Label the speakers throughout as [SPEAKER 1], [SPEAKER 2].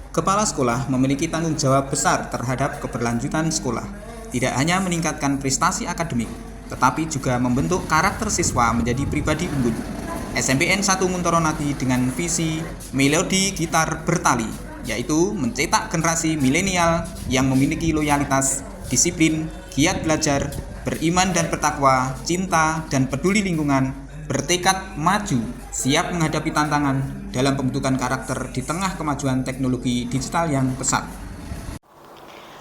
[SPEAKER 1] Kepala sekolah memiliki tanggung jawab besar terhadap keberlanjutan sekolah. Tidak hanya meningkatkan prestasi akademik, tetapi juga membentuk karakter siswa menjadi pribadi unggul. SMPN 1 Muntoronadi dengan visi Melodi Gitar Bertali, yaitu mencetak generasi milenial yang memiliki loyalitas, disiplin, giat belajar, beriman dan bertakwa, cinta dan peduli lingkungan, bertekad maju, siap menghadapi tantangan dalam pembentukan karakter di tengah kemajuan teknologi digital yang pesat.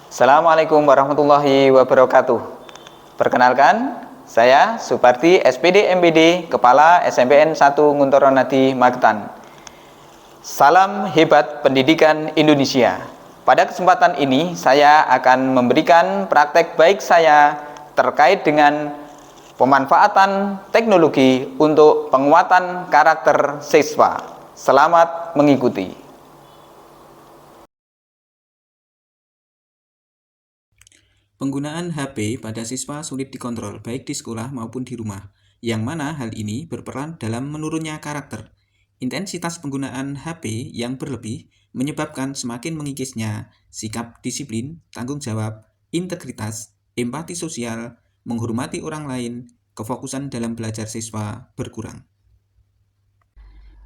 [SPEAKER 2] Assalamualaikum warahmatullahi wabarakatuh. Perkenalkan, saya Supardi SPD MPD, Kepala SMPN 1 Muntoronadi Magetan. Salam hebat pendidikan Indonesia. Pada kesempatan ini saya akan memberikan praktek baik saya terkait dengan pemanfaatan teknologi untuk penguatan karakter siswa. Selamat mengikuti.
[SPEAKER 1] Penggunaan HP pada siswa sulit dikontrol baik di sekolah maupun di rumah, yang mana hal ini berperan dalam menurunnya karakter. Intensitas penggunaan HP yang berlebih menyebabkan semakin mengikisnya sikap disiplin, tanggung jawab, integritas, empati sosial, menghormati orang lain, kefokusan dalam belajar siswa berkurang.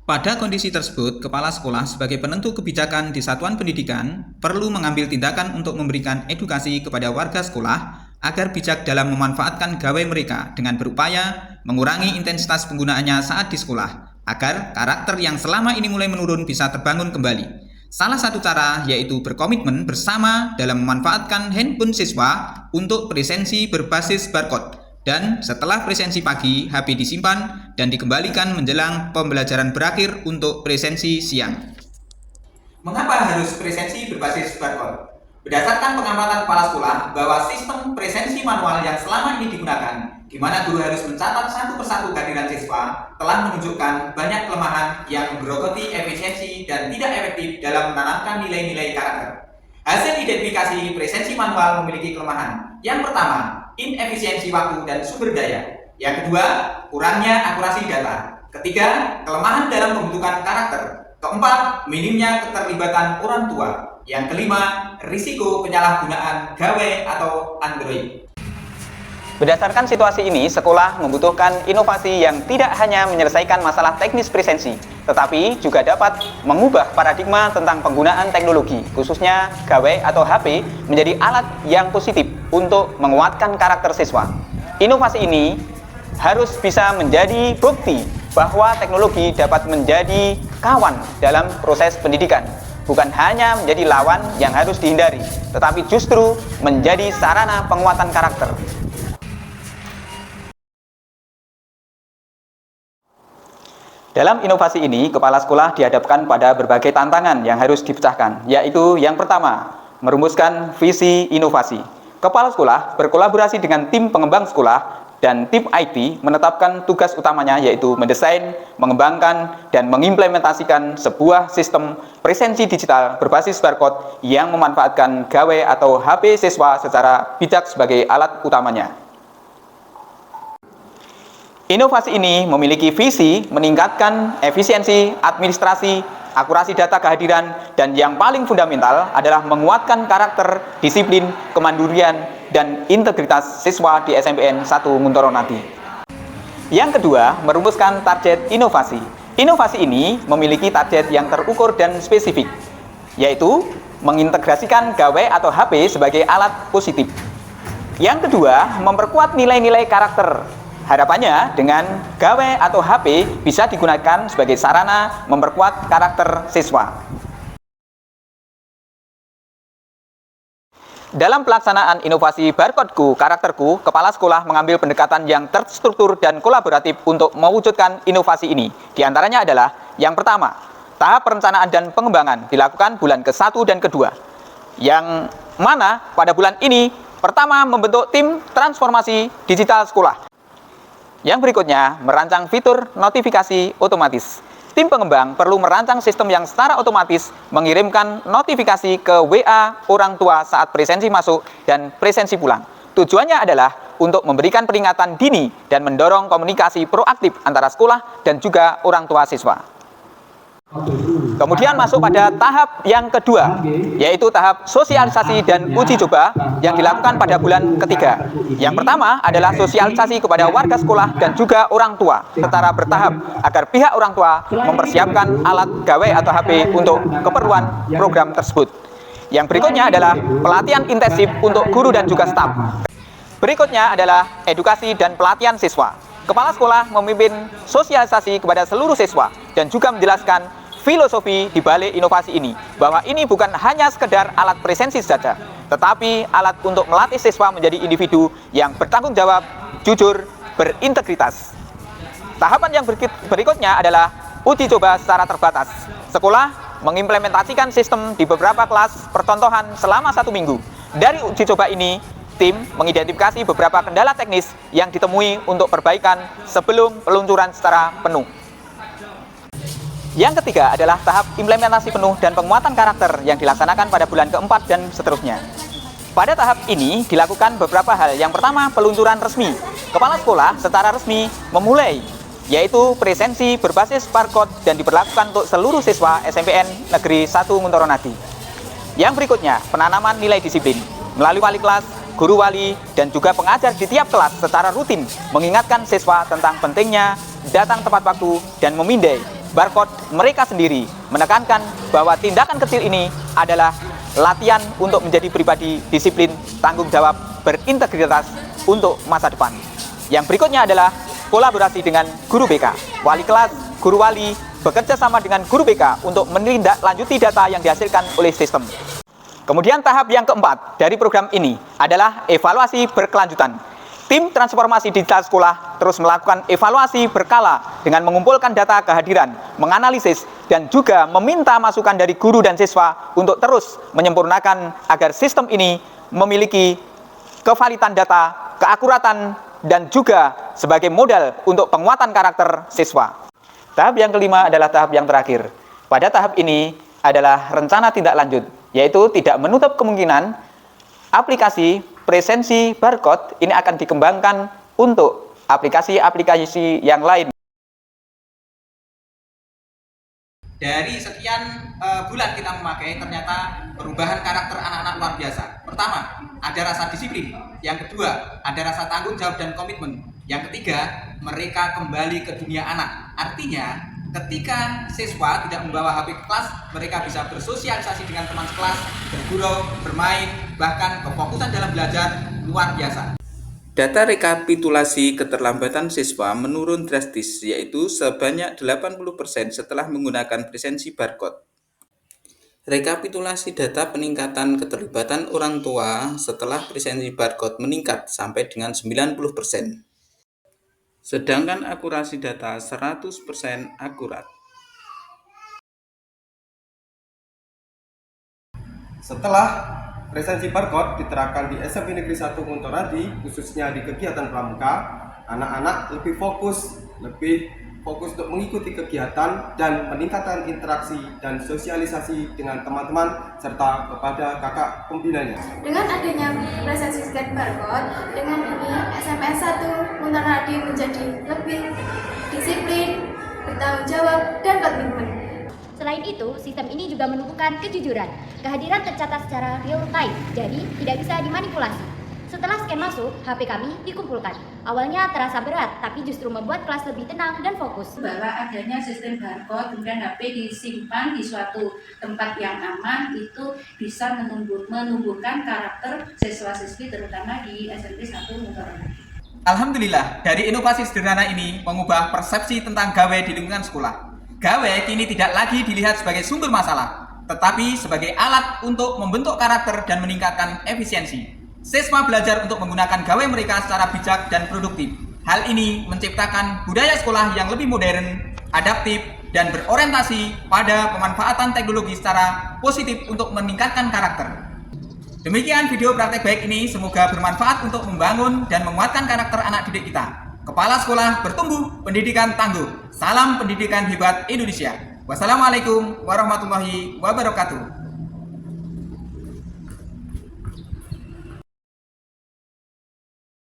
[SPEAKER 1] Pada kondisi tersebut, kepala sekolah sebagai penentu kebijakan di satuan pendidikan perlu mengambil tindakan untuk memberikan edukasi kepada warga sekolah agar bijak dalam memanfaatkan gawai mereka dengan berupaya mengurangi intensitas penggunaannya saat di sekolah, agar karakter yang selama ini mulai menurun bisa terbangun kembali. Salah satu cara yaitu berkomitmen bersama dalam memanfaatkan handphone siswa untuk presensi berbasis barcode. Dan setelah presensi pagi, HP disimpan dan dikembalikan menjelang pembelajaran berakhir untuk presensi siang. Mengapa harus presensi berbasis barcode? Berdasarkan pengamatan kepala sekolah bahwa sistem presensi manual yang selama ini digunakan, di mana guru harus mencatat satu persatu kehadiran siswa, telah menunjukkan banyak kelemahan yang menggerogoti efisiensi dan tidak efektif dalam menanamkan nilai-nilai karakter. Hasil identifikasi presensi manual memiliki kelemahan. Yang pertama, inefisiensi waktu dan sumber daya. Yang kedua, kurangnya akurasi data. Ketiga, kelemahan dalam pembentukan karakter. Keempat, minimnya keterlibatan orang tua. Yang kelima, risiko penyalahgunaan gawai atau Android.
[SPEAKER 2] Berdasarkan situasi ini, sekolah membutuhkan inovasi yang tidak hanya menyelesaikan masalah teknis presensi, tetapi juga dapat mengubah paradigma tentang penggunaan teknologi, khususnya gawai atau HP, menjadi alat yang positif untuk menguatkan karakter siswa. Inovasi ini harus bisa menjadi bukti bahwa teknologi dapat menjadi kawan dalam proses pendidikan, bukan hanya menjadi lawan yang harus dihindari, tetapi justru menjadi sarana penguatan karakter. Dalam inovasi ini, kepala sekolah dihadapkan pada berbagai tantangan yang harus dipecahkan, yaitu yang pertama, merumuskan visi inovasi. Kepala sekolah berkolaborasi dengan tim pengembang sekolah dan tim IT menetapkan tugas utamanya yaitu mendesain, mengembangkan, dan mengimplementasikan sebuah sistem presensi digital berbasis barcode yang memanfaatkan gawai atau HP siswa secara bijak sebagai alat utamanya. Inovasi ini memiliki visi meningkatkan efisiensi administrasi, akurasi data kehadiran, dan yang paling fundamental adalah menguatkan karakter, disiplin, kemandirian, dan integritas siswa di SMPN 1 Muntoronadi. Yang kedua, merumuskan target inovasi. Inovasi ini memiliki target yang terukur dan spesifik, yaitu mengintegrasikan gawai atau HP sebagai alat positif. Yang kedua, memperkuat nilai-nilai karakter. Harapannya dengan gawai atau HP bisa digunakan sebagai sarana memperkuat karakter siswa. Dalam pelaksanaan inovasi barcodeku, karakterku, kepala sekolah mengambil pendekatan yang terstruktur dan kolaboratif untuk mewujudkan inovasi ini. Di antaranya adalah yang pertama, tahap perencanaan dan pengembangan dilakukan bulan ke-1 dan ke-2. Yang mana pada bulan ini pertama membentuk tim transformasi digital sekolah. Yang berikutnya, merancang fitur notifikasi otomatis. Tim pengembang perlu merancang sistem yang secara otomatis mengirimkan notifikasi ke WA orang tua saat presensi masuk dan presensi pulang. Tujuannya adalah untuk memberikan peringatan dini dan mendorong komunikasi proaktif antara sekolah dan juga orang tua siswa. Kemudian masuk pada tahap yang kedua, yaitu tahap sosialisasi dan uji coba yang dilakukan pada bulan ketiga. Yang pertama adalah sosialisasi kepada warga sekolah dan juga orang tua secara bertahap agar pihak orang tua mempersiapkan alat gawai atau HP untuk keperluan program tersebut. Yang berikutnya adalah pelatihan intensif untuk guru dan juga staf. Berikutnya adalah edukasi dan pelatihan siswa. Kepala sekolah memimpin sosialisasi kepada seluruh siswa dan juga menjelaskan filosofi di balik inovasi ini, bahwa ini bukan hanya sekedar alat presensi saja, tetapi alat untuk melatih siswa menjadi individu yang bertanggung jawab, jujur, berintegritas. Tahapan yang berikutnya adalah uji coba secara terbatas. Sekolah mengimplementasikan sistem di beberapa kelas percontohan selama 1 minggu. Dari uji coba ini, tim mengidentifikasi beberapa kendala teknis yang ditemui untuk perbaikan sebelum peluncuran secara penuh. Yang ketiga adalah tahap implementasi penuh dan penguatan karakter yang dilaksanakan pada bulan keempat dan seterusnya. Pada tahap ini dilakukan beberapa hal. Yang pertama, peluncuran resmi. Kepala sekolah secara resmi memulai, yaitu presensi berbasis barcode dan diberlakukan untuk seluruh siswa SMPN Negeri 1 Nguntoronadi. Yang berikutnya, penanaman nilai disiplin melalui wali kelas, guru wali, dan juga pengajar di tiap kelas secara rutin mengingatkan siswa tentang pentingnya datang tepat waktu dan memindai barcode mereka sendiri, menekankan bahwa tindakan kecil ini adalah latihan untuk menjadi pribadi disiplin, tanggung jawab, berintegritas untuk masa depan. Yang berikutnya adalah kolaborasi dengan guru BK. Wali kelas, guru wali bekerja sama dengan guru BK untuk menindaklanjuti data yang dihasilkan oleh sistem. Kemudian tahap yang keempat dari program ini adalah evaluasi berkelanjutan. Tim transformasi digital sekolah terus melakukan evaluasi berkala dengan mengumpulkan data kehadiran, menganalisis, dan juga meminta masukan dari guru dan siswa untuk terus menyempurnakan agar sistem ini memiliki kevalitan data, keakuratan, dan juga sebagai modal untuk penguatan karakter siswa. Tahap yang kelima adalah tahap yang terakhir. Pada tahap ini adalah rencana tindak lanjut, yaitu tidak menutup kemungkinan aplikasi presensi barcode ini akan dikembangkan untuk aplikasi-aplikasi yang lain.
[SPEAKER 1] Dari sekian bulan kita memakai, ternyata perubahan karakter anak-anak luar biasa. Pertama, ada rasa disiplin. Yang kedua, ada rasa tanggung jawab dan komitmen. Yang ketiga, mereka kembali ke dunia anak. Artinya, ketika siswa tidak membawa HP ke kelas, mereka bisa bersosialisasi dengan teman sekelas, bergurau, bermain, bahkan kefokusan dalam belajar luar biasa. Data rekapitulasi keterlambatan siswa menurun drastis, yaitu sebanyak 80% setelah menggunakan presensi barcode. Rekapitulasi data peningkatan keterlibatan orang tua setelah presensi barcode meningkat sampai dengan 90%. Sedangkan akurasi data 100% akurat.
[SPEAKER 3] Setelah presensi barcode diterapkan di SMP Negeri 1 Nguntoronadi, khususnya di kegiatan pramuka, anak-anak lebih fokus untuk mengikuti kegiatan dan meningkatkan interaksi dan sosialisasi dengan teman-teman serta kepada kakak pembinanya.
[SPEAKER 4] Dengan adanya presensi scan barcode, dengan ini SMP 1 Nguntoronadi menjadi lebih disiplin, bertanggung jawab, dan komitmen.
[SPEAKER 5] Selain itu, sistem ini juga menumbuhkan kejujuran. Kehadiran tercatat secara real time, jadi tidak bisa dimanipulasi. Setelah scan masuk, HP kami dikumpulkan. Awalnya terasa berat, tapi justru membuat kelas lebih tenang dan fokus.
[SPEAKER 6] Bahwa adanya sistem barcode, kemudian HP disimpan di suatu tempat yang aman, itu bisa menumbuhkan karakter siswa-siswi terutama di SMP 1 Nguntoronadi.
[SPEAKER 1] Alhamdulillah, dari inovasi sederhana ini mengubah persepsi tentang gawe di lingkungan sekolah. Gawe kini tidak lagi dilihat sebagai sumber masalah, tetapi sebagai alat untuk membentuk karakter dan meningkatkan efisiensi. Siswa belajar untuk menggunakan gawe mereka secara bijak dan produktif. Hal ini menciptakan budaya sekolah yang lebih modern, adaptif, dan berorientasi pada pemanfaatan teknologi secara positif untuk meningkatkan karakter. Demikian video praktek baik ini, semoga bermanfaat untuk membangun dan menguatkan karakter anak didik kita. Kepala sekolah bertumbuh, pendidikan tangguh. Salam pendidikan hebat Indonesia. Wassalamualaikum warahmatullahi wabarakatuh.